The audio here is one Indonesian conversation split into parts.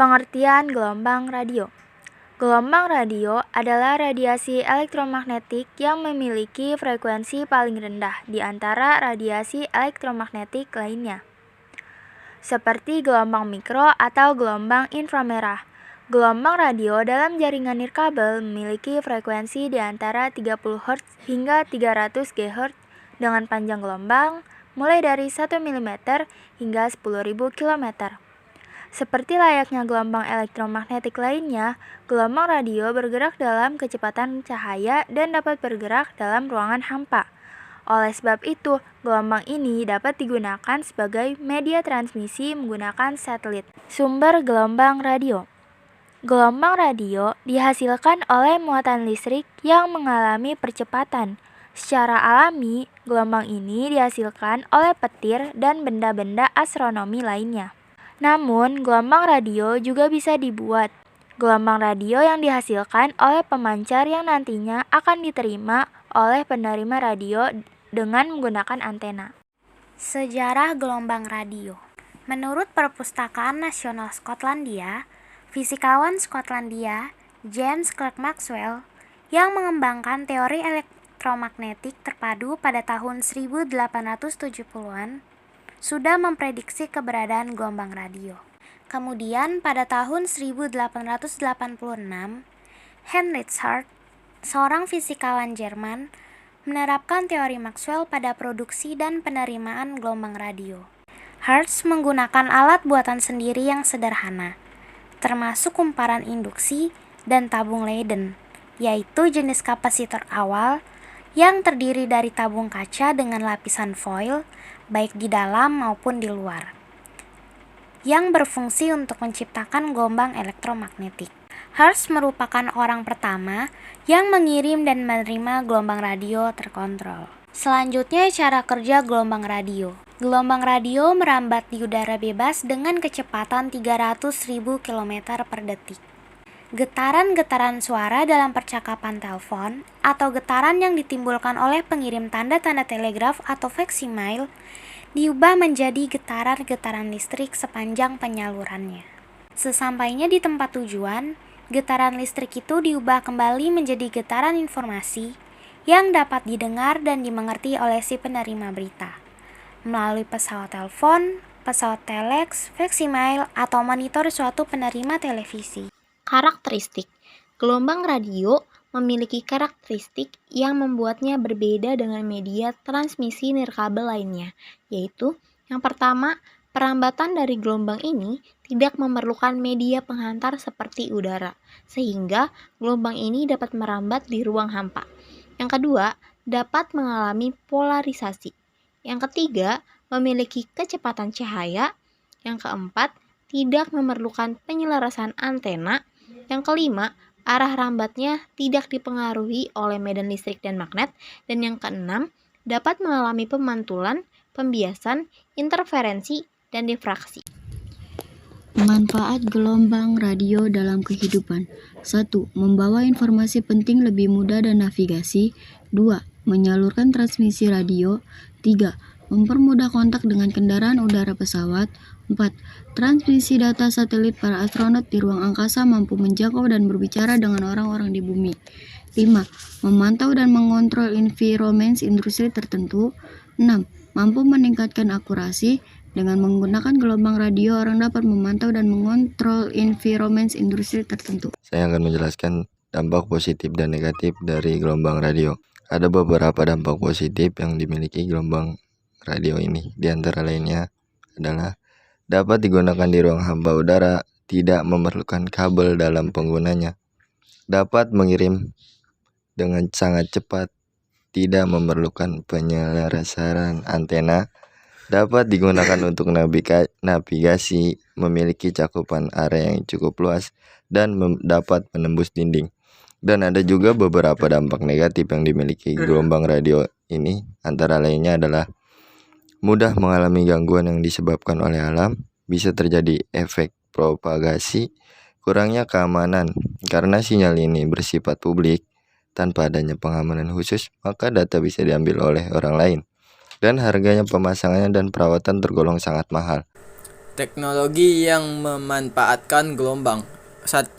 Pengertian gelombang radio. Gelombang radio adalah radiasi elektromagnetik yang memiliki frekuensi paling rendah di antara radiasi elektromagnetik lainnya, seperti gelombang mikro atau gelombang inframerah. Gelombang radio dalam jaringan nirkabel memiliki frekuensi di antara 30 Hz hingga 300 GHz dengan panjang gelombang mulai dari 1 mm hingga 10.000 km. Seperti layaknya gelombang elektromagnetik lainnya, gelombang radio bergerak dalam kecepatan cahaya dan dapat bergerak dalam ruangan hampa. Oleh sebab itu, gelombang ini dapat digunakan sebagai media transmisi menggunakan satelit. Sumber gelombang radio. Gelombang radio dihasilkan oleh muatan listrik yang mengalami percepatan. Secara alami, gelombang ini dihasilkan oleh petir dan benda-benda astronomi lainnya. Namun, gelombang radio juga bisa dibuat. Gelombang radio yang dihasilkan oleh pemancar yang nantinya akan diterima oleh penerima radio dengan menggunakan antena. Sejarah gelombang radio. Menurut Perpustakaan Nasional Skotlandia, fisikawan Skotlandia James Clerk Maxwell yang mengembangkan teori elektromagnetik terpadu pada tahun 1870-an sudah memprediksi keberadaan gelombang radio. Kemudian pada tahun 1886, Heinrich Hertz, seorang fisikawan Jerman, menerapkan teori Maxwell pada produksi dan penerimaan gelombang radio. Hertz menggunakan alat buatan sendiri yang sederhana, termasuk kumparan induksi dan tabung Leyden, yaitu jenis kapasitor awal yang terdiri dari tabung kaca dengan lapisan foil, baik di dalam maupun di luar, yang berfungsi untuk menciptakan gelombang elektromagnetik. Hertz merupakan orang pertama yang mengirim dan menerima gelombang radio terkontrol. Selanjutnya, cara kerja gelombang radio. Gelombang radio merambat di udara bebas dengan kecepatan 300.000 km per detik. Getaran-getaran suara dalam percakapan telepon atau getaran yang ditimbulkan oleh pengirim tanda-tanda telegraf atau faksimiil diubah menjadi getaran-getaran listrik sepanjang penyalurannya. Sesampainya di tempat tujuan, getaran listrik itu diubah kembali menjadi getaran informasi yang dapat didengar dan dimengerti oleh si penerima berita melalui pesawat telepon, pesawat telex, faksimiil, atau monitor suatu penerima televisi. Karakteristik. Gelombang radio memiliki karakteristik yang membuatnya berbeda dengan media transmisi nirkabel lainnya, yaitu yang pertama, perambatan dari gelombang ini tidak memerlukan media penghantar seperti udara, sehingga gelombang ini dapat merambat di ruang hampa. Yang kedua, dapat mengalami polarisasi. Yang ketiga, memiliki kecepatan cahaya. Yang keempat, tidak memerlukan penyelarasan antena. Yang kelima, arah rambatnya tidak dipengaruhi oleh medan listrik dan magnet. Dan yang keenam, dapat mengalami pemantulan, pembiasan, interferensi, dan difraksi. Manfaat gelombang radio dalam kehidupan. 1. Membawa informasi penting lebih mudah dan navigasi. 2. Menyalurkan transmisi radio. 3. Mempermudah kontak dengan kendaraan udara pesawat. 4. Transmisi data satelit para astronot di ruang angkasa mampu menjangkau dan berbicara dengan orang-orang di bumi. 5. Memantau dan mengontrol environment industri tertentu. 6. Mampu meningkatkan akurasi. Dengan menggunakan gelombang radio, orang dapat memantau dan mengontrol environment industri tertentu. Saya akan menjelaskan dampak positif dan negatif dari gelombang radio. Ada beberapa dampak positif yang dimiliki gelombang radio ini. Di antara lainnya adalah dapat digunakan di ruang hampa udara, tidak memerlukan kabel dalam penggunanya, dapat mengirim dengan sangat cepat, tidak memerlukan penyelarasan antena, dapat digunakan untuk navigasi, memiliki cakupan area yang cukup luas, dan dapat menembus dinding. Dan ada juga beberapa dampak negatif yang dimiliki gelombang radio ini, antara lainnya adalah mudah mengalami gangguan yang disebabkan oleh alam, bisa terjadi efek propagasi, kurangnya keamanan, karena sinyal ini bersifat publik, tanpa adanya pengamanan khusus, maka data bisa diambil oleh orang lain. Dan harganya pemasangannya dan perawatan tergolong sangat mahal. Teknologi yang memanfaatkan gelombang. 1.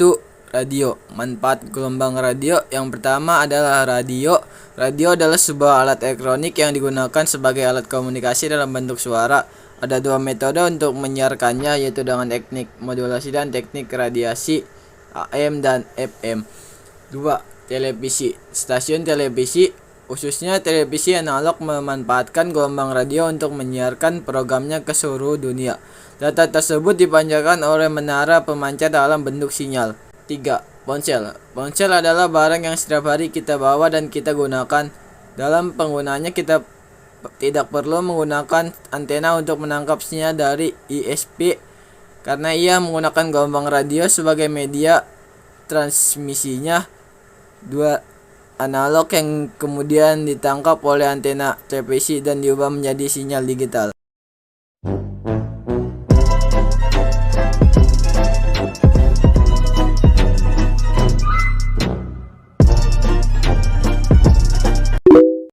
Radio. Manfaat gelombang radio. Yang pertama adalah radio. Radio adalah sebuah alat elektronik yang digunakan sebagai alat komunikasi dalam bentuk suara. Ada dua metode untuk menyiarkannya, yaitu dengan teknik modulasi dan teknik radiasi AM dan FM. 2. Televisi. Stasiun televisi, khususnya televisi analog, memanfaatkan gelombang radio untuk menyiarkan programnya ke seluruh dunia. Data tersebut dipancarkan oleh menara pemancar dalam bentuk sinyal. 3. Ponsel. Ponsel adalah barang yang setiap hari kita bawa dan kita gunakan. Dalam penggunaannya kita tidak perlu menggunakan antena untuk menangkap sinyal dari ISP karena ia menggunakan gelombang radio sebagai media transmisinya. 2. Analog yang kemudian ditangkap oleh antena televisi dan diubah menjadi sinyal digital.